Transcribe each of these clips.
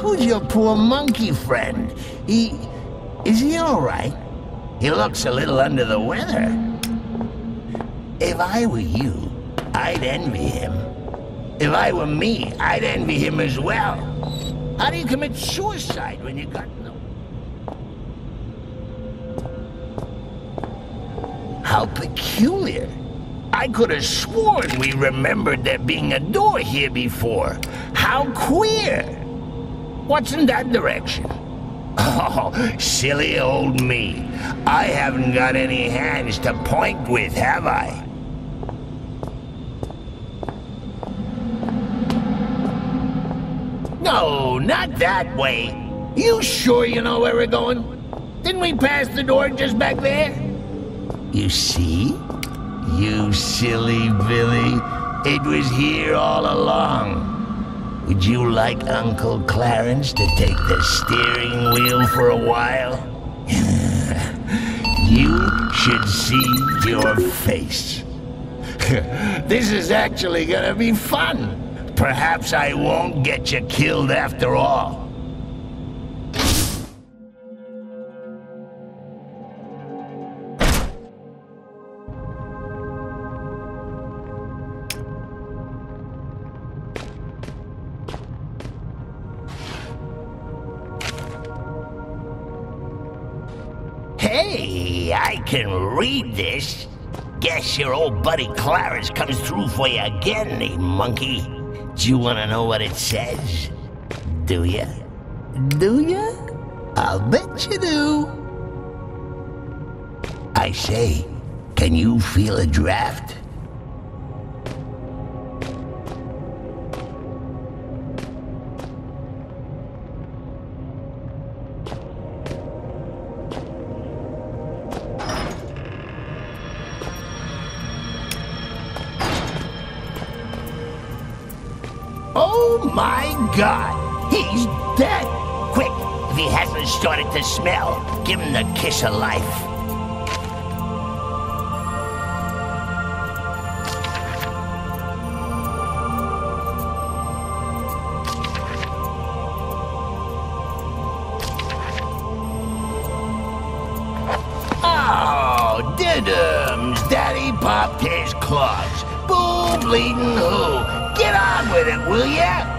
Who's your poor monkey friend? Is he all right? He looks a little under the weather. If I were you, I'd envy him. If I were me, I'd envy him as well. How do you commit suicide when you got no... How peculiar. I could have sworn we remembered there being a door here before. How queer. What's in that direction? Oh, silly old me. I haven't got any hands to point with, have I? No, not that way. You sure you know where we're going? Didn't we pass the door just back there? You see? You silly Billy. It was here all along. Would you like Uncle Clarence to take the steering wheel for a while? You should see your face. This is actually gonna be fun. Perhaps I won't get you killed after all. Hey, I can read this. Guess your old buddy Clarence comes through for you again, eh, monkey? Do you want to know what it says? Do ya? Do ya? I'll bet you do. I say, can you feel a draft? Oh my God! He's dead! Quick, if he hasn't started to smell, give him the kiss of life. Oh, diddums! Daddy popped his clogs. Boo bleeding who? Get on with it, will ya?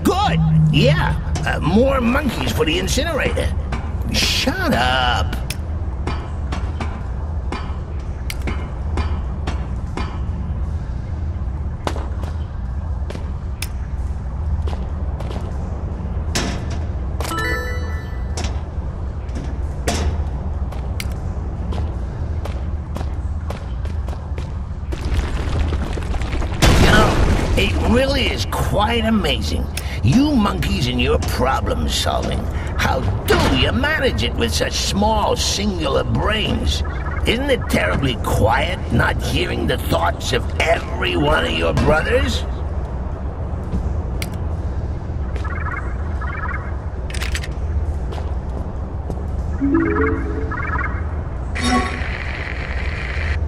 Good. Yeah. More monkeys for the incinerator. Shut up. really is quite amazing. You monkeys and your problem solving. How do you manage it with such small, singular brains? Isn't it terribly quiet, not hearing the thoughts of every one of your brothers?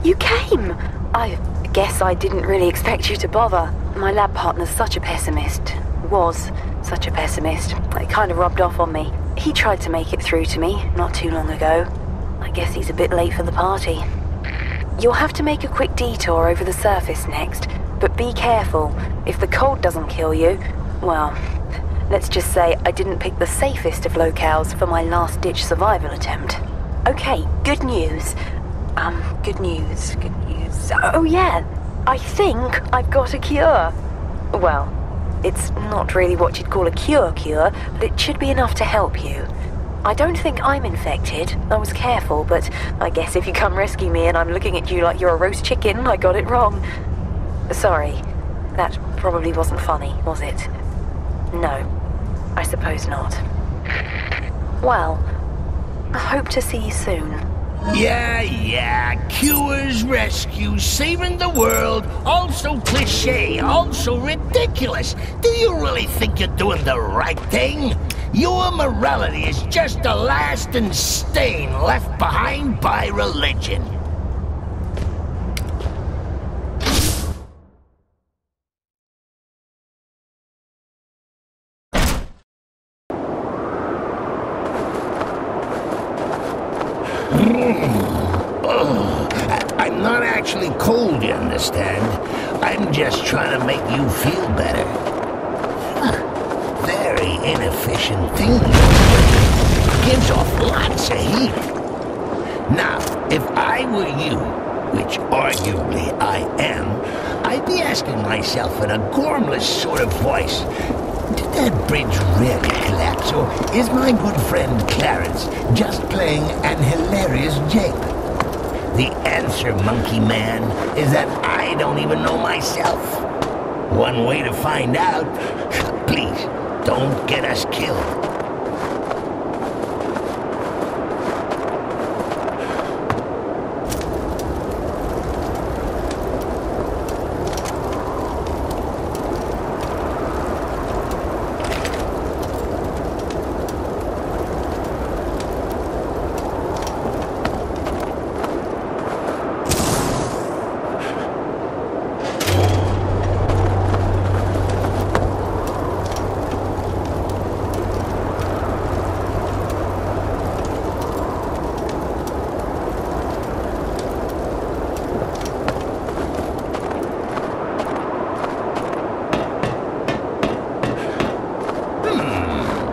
You came! I guess I didn't really expect you to bother. My lab partner's such a pessimist. Was such a pessimist. It kind of rubbed off on me. He tried to make it through to me not too long ago. I guess he's a bit late for the party. You'll have to make a quick detour over the surface next, but be careful. If the cold doesn't kill you, well, let's just say I didn't pick the safest of locales for my last-ditch survival attempt. Okay, good news. Good news. Oh yeah, I think I've got a cure. Well, it's not really what you'd call a cure, but it should be enough to help you. I don't think I'm infected. I was careful, but I guess if you come rescue me and I'm looking at you like you're a roast chicken, I got it wrong. Sorry, that probably wasn't funny, was it? No, I suppose not. Well, I hope to see you soon. Yeah, cures, rescues, saving the world, also cliché, also ridiculous. Do you really think you're doing the right thing? Your morality is just a lasting stain left behind by religion. I'm not actually cold, you understand? I'm just trying to make you feel better. Very inefficient thing. Gives off lots of heat. Now, if I were you, which arguably I am, I'd be asking myself in a gormless sort of voice, did that bridge really collapse, or is my good friend Clarence just playing an hilarious jape? The answer, monkey man, is that I don't even know myself. One way to find out, please, don't get us killed.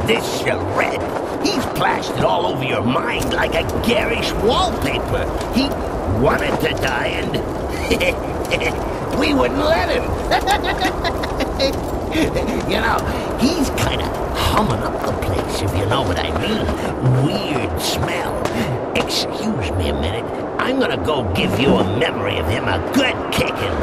This charade, he's plastered all over your mind like a garish wallpaper. He wanted to die and we wouldn't let him. You know, he's kind of humming up the place, if you know what I mean. Weird smell. Excuse me a minute. I'm gonna go give you a memory of him a good kicking.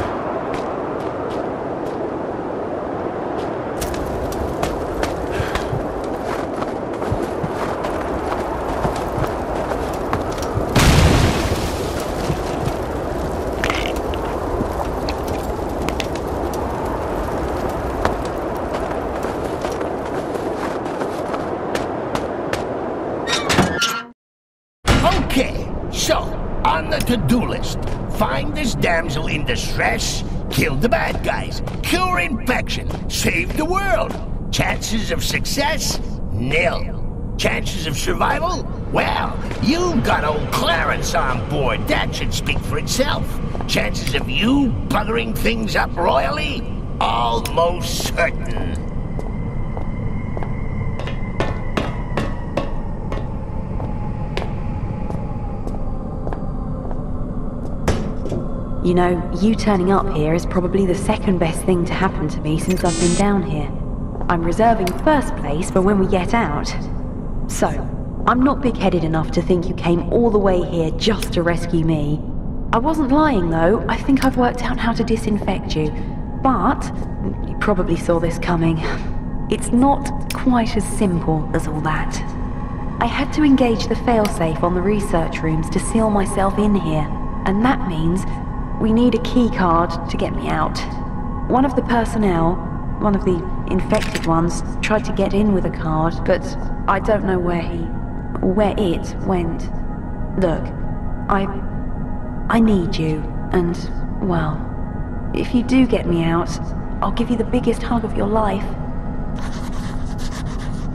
Okay, so, on the to-do list, find this damsel in distress, kill the bad guys, cure infection, save the world. Chances of success? Nil. Chances of survival? Well, you've got old Clarence on board. That should speak for itself. Chances of you buggering things up royally? Almost certain. You know, you turning up here is probably the second best thing to happen to me since I've been down here. I'm reserving first place for when we get out. So, I'm not big-headed enough to think you came all the way here just to rescue me. I wasn't lying though. I think I've worked out how to disinfect you. But you probably saw this coming. It's not quite as simple as all that. I had to engage the failsafe on the research rooms to seal myself in here, and that means we need a key card to get me out. One of the personnel, one of the infected ones, tried to get in with a card, but I don't know where it went. Look, I need you, and, well, if you do get me out, I'll give you the biggest hug of your life.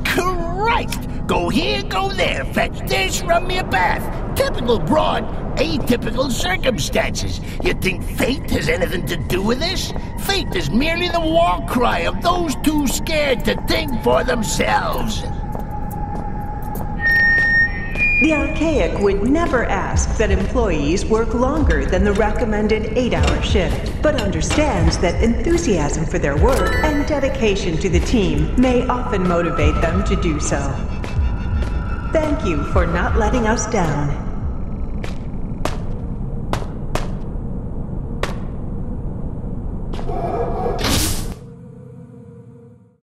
Christ! Go here, go there, fetch this, run me a bath. Typical broad, atypical circumstances. You think fate has anything to do with this? Fate is merely the war cry of those too scared to think for themselves. The Archaic would never ask that employees work longer than the recommended 8-hour shift, but understands that enthusiasm for their work and dedication to the team may often motivate them to do so. Thank you for not letting us down.